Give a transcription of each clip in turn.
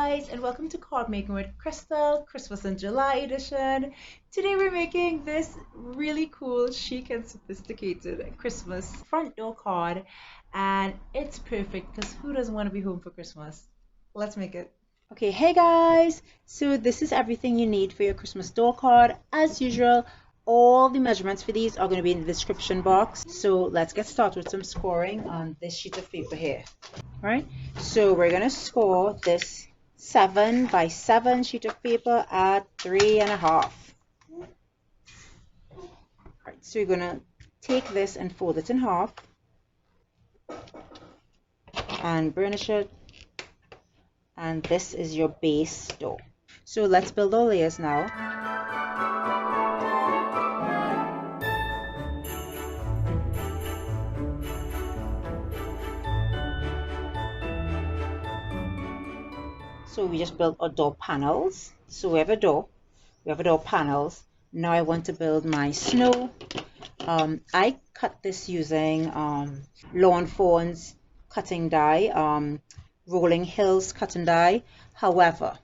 guys, and welcome to Card Making with Crystal, Christmas in July edition. Today we're making this really cool, chic and sophisticated Christmas front door card, and it's perfect because who doesn't want to be home for Christmas? Let's make it. Okay, hey guys! So this is everything you need for your Christmas door card. As usual, all the measurements for these are going to be in the description box. So let's get started with some scoring on this sheet of paper here. Right, so we're going to score this 7 by 7 sheet of paper at 3.5. Right, so you're going to take this and fold it in half and burnish it, and this is your base door. So let's build our layers now. So we just built our door panels. So we have a door panels. Now I want to build my snow. I cut this using Lawn Fawn's cutting die, Rolling Hills cutting die. However,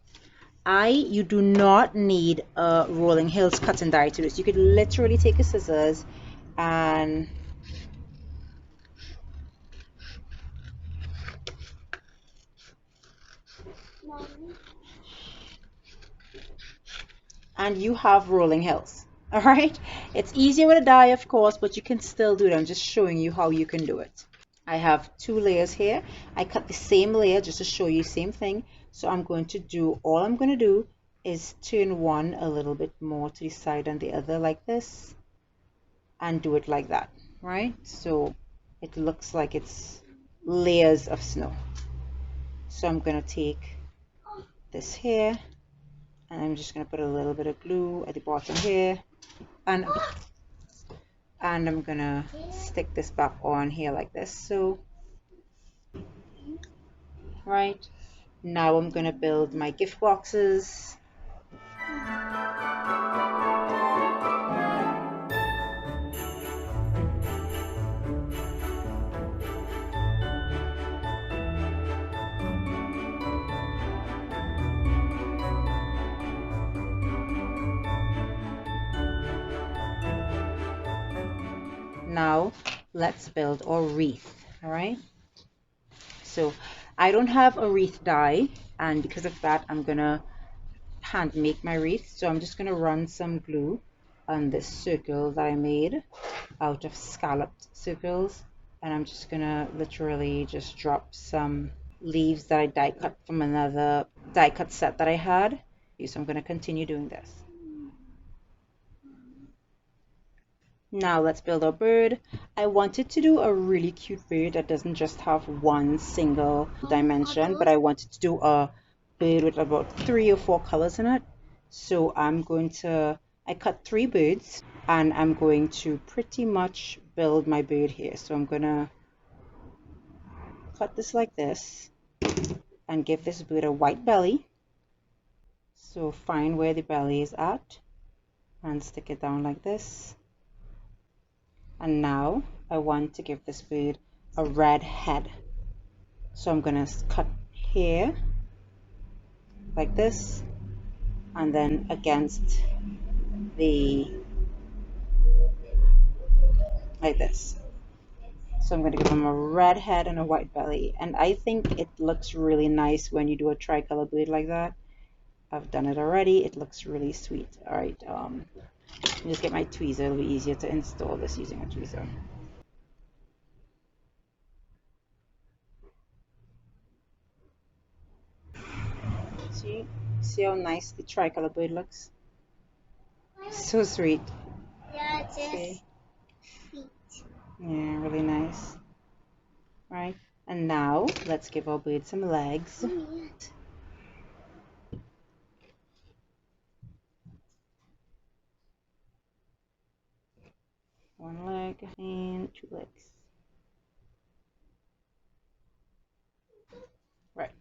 you do not need a Rolling Hills cutting die to this. You could literally take a scissors and you have Rolling Hills. All right, it's easier with a die, of course, but you can still do it. I'm just showing you how you can do it. I have 2 layers here. I cut the same layer just to show you same thing. So all I'm going to do is turn one a little bit more to the side and the other like this, and do it like that, right? So it looks like it's layers of snow. So I'm going to take this here, and I'm just going to put a little bit of glue at the bottom here, and I'm going to stick this back on here like this. So right now I'm going to build my gift boxes. Now let's build our wreath. All right, so I don't have a wreath die, and because of that I'm gonna hand make my wreath. So I'm just gonna run some glue on this circle that I made out of scalloped circles, and I'm just gonna literally just drop some leaves that I die cut from another die cut set that I had. So I'm gonna continue doing this. Now let's build our bird. I wanted to do a really cute bird that doesn't just have one single dimension, but I wanted to do a bird with about 3 or 4 colors in it. So I cut 3 birds, and I'm going to pretty much build my bird here. So I'm gonna cut this like this and give this bird a white belly. So find where the belly is at and stick it down like this. And now I want to give this bird a red head. So I'm going to cut here like this, and then against like this. So I'm going to give him a red head and a white belly. And I think it looks really nice when you do a tricolor bird like that. I've done it already. It looks really sweet. All right. Just get my tweezer. It'll be easier to install this using a tweezer. See how nice the tricolor bird looks? So sweet. Yeah, it's sweet. Yeah, really nice. Right, and now let's give our bird some legs. One leg and 2 legs. Right,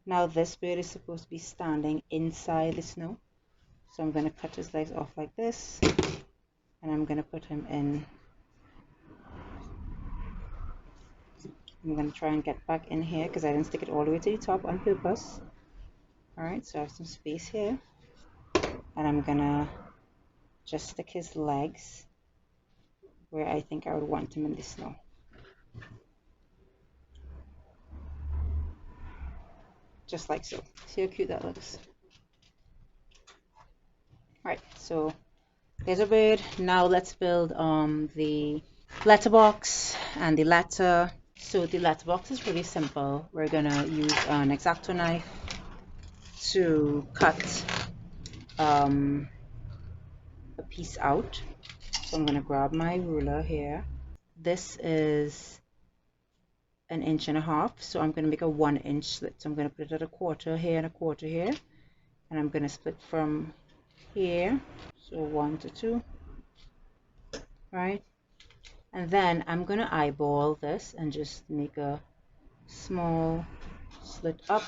now this bird is supposed to be standing inside the snow. So I'm going to cut his legs off like this, and I'm going to put him in. I'm going to try and get back in here because I didn't stick it all the way to the top on purpose. All right, so I have some space here, and I'm gonna just stick his legs where I think I would want him in the snow. Just like so. See how cute that looks? All right, so there's a bird. Now let's build the letterbox and the letter. So the letterbox is really simple. We're gonna use an X-Acto knife to cut a piece out. So I'm gonna grab my ruler here. This is 1.5 inches, so I'm gonna make a 1-inch slit. So I'm gonna put it at a quarter here and a quarter here, and I'm gonna split from here. So 1 to 2, right? And then I'm gonna eyeball this and just make a small slit up,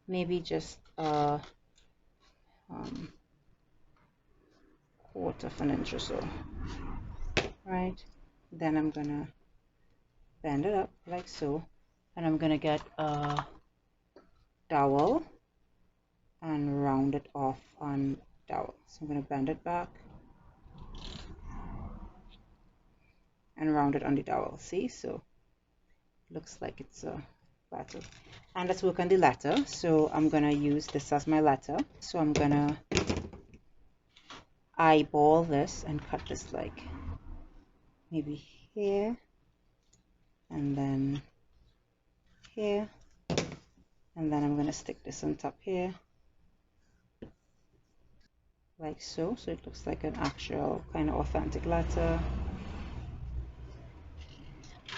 maybe just a quarter of an inch or so, right? Then I'm gonna bend it up like so, and I'm gonna get a dowel and round it off on dowel. So I'm gonna bend it back and round it on the dowel. See, so looks like it's a letter. And let's work on the letter. So I'm gonna use this as my letter. So I'm gonna eyeball this and cut this like maybe here, and then here, and then I'm gonna stick this on top here like so. So it looks like an actual kind of authentic letter.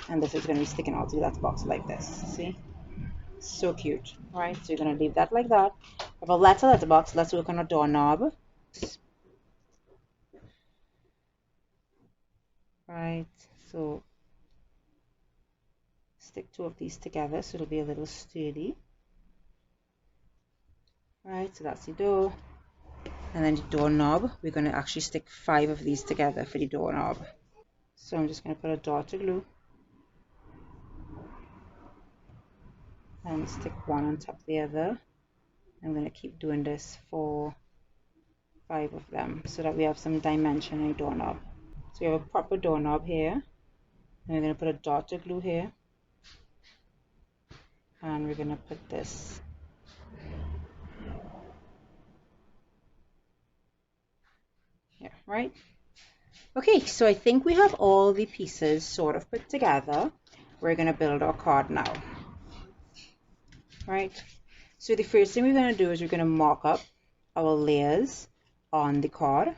And this is going to be sticking out through that box like this. See? So cute. All right, so you're going to leave that like that. We have a letterbox. Let's work on a doorknob. Right, so stick 2 of these together so it'll be a little sturdy. Right, so that's the door. And then the doorknob, we're going to actually stick 5 of these together for the doorknob. So I'm just going to put a dot of glue and stick one on top of the other. I'm going to keep doing this for 5 of them so that we have some dimension in the doorknob. So we have a proper doorknob here, and we're going to put a dot of glue here, and we're going to put this here, right? Okay, so I think we have all the pieces sort of put together. We're going to build our card now, right? So the first thing we're going to do is we're going to mark up our layers on the card.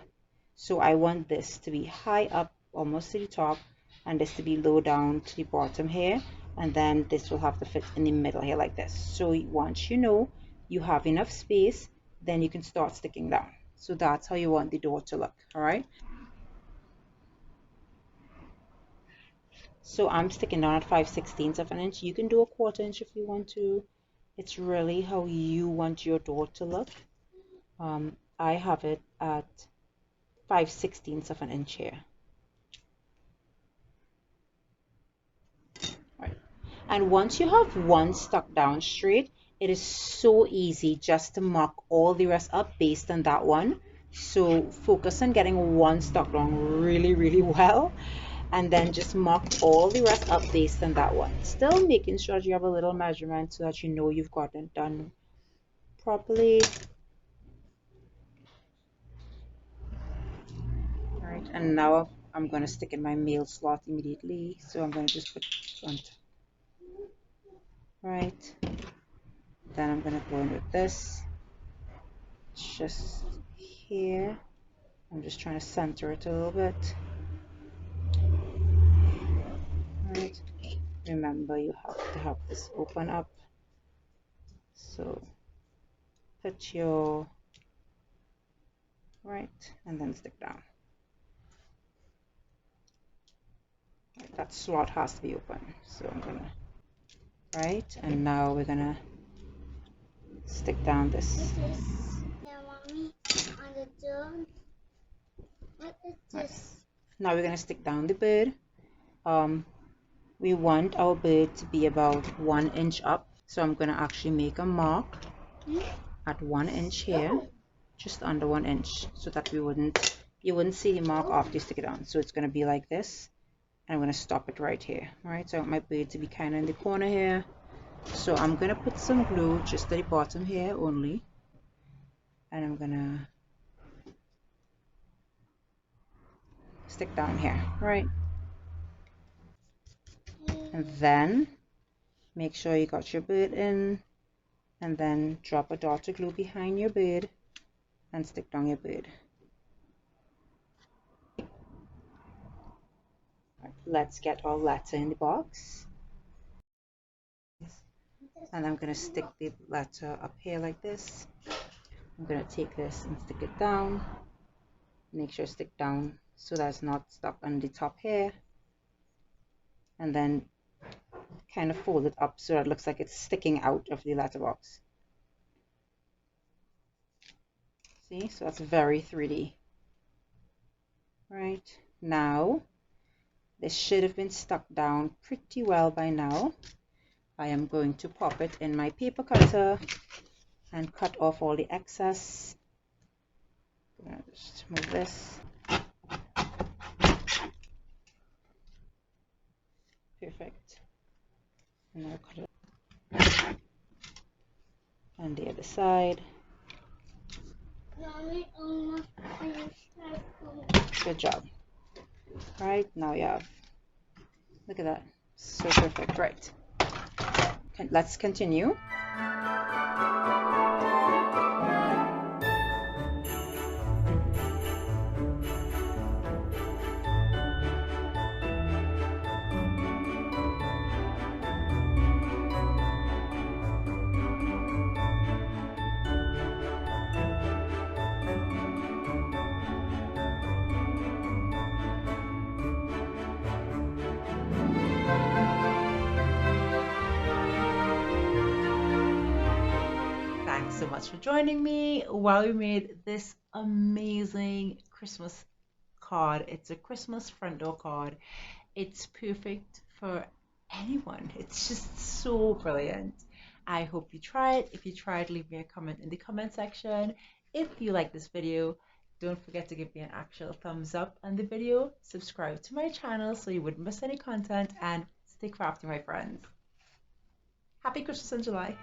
So I want this to be high up almost to the top, and this to be low down to the bottom here, and then this will have to fit in the middle here like this. So once you know you have enough space, then you can start sticking down. So that's how you want the door to look. All right, so I'm sticking down at 5/16 of an inch. You can do a 1/4 inch if you want to. It's really how you want your door to look. I have it at 5/16 of an inch here. Right. And once you have one stuck down straight, it is so easy just to mark all the rest up based on that one. So focus on getting one stuck down really well, and then just mark all the rest up based on that one. Still making sure you have a little measurement so that you know you've gotten it done properly. All right, and now I'm going to stick in my mail slot immediately. So I'm going to just put front. Right, then I'm going to go in with this just here. I'm just trying to center it a little bit. Right, remember you have to have this open up, so put your right and then stick down. Right, that slot has to be open, so I'm gonna right, and now we're gonna stick down this. Right. Now we're gonna stick down the bird. We want our bird to be about 1 inch up, so I'm gonna actually make a mark at 1 inch here, just under 1 inch, so that you wouldn't see the mark after you stick it on. So it's going to be like this, and I'm going to stop it right here. All right, so I want my bead to be kind of in the corner here. So I'm going to put some glue just at the bottom here only, and I'm going to stick down here, right? And then make sure you got your bead in, and then drop a dot of glue behind your bead and stick down your bead. Right, let's get our letter in the box. And I'm going to stick the letter up here like this. I'm going to take this and stick it down. Make sure stick down so that it's not stuck on the top here. And then kind of fold it up so it looks like it's sticking out of the letterbox. See, so that's very 3D. Right, now this should have been stuck down pretty well by now. I am going to pop it in my paper cutter and cut off all the excess. I'm gonna just move this. Perfect. And I'll cut it on the other side. Good job. Right, now you have, look at that, so perfect. Right, let's continue. Thanks so much for joining me while we made this amazing Christmas card. It's a Christmas front door card. It's perfect for anyone. It's just so brilliant. I hope you try it. If you tried, leave me a comment in the comment section. If you like this video, don't forget to give me an actual thumbs up on the video. Subscribe to my channel so you wouldn't miss any content, and stay crafty, my friends. Happy Christmas in July.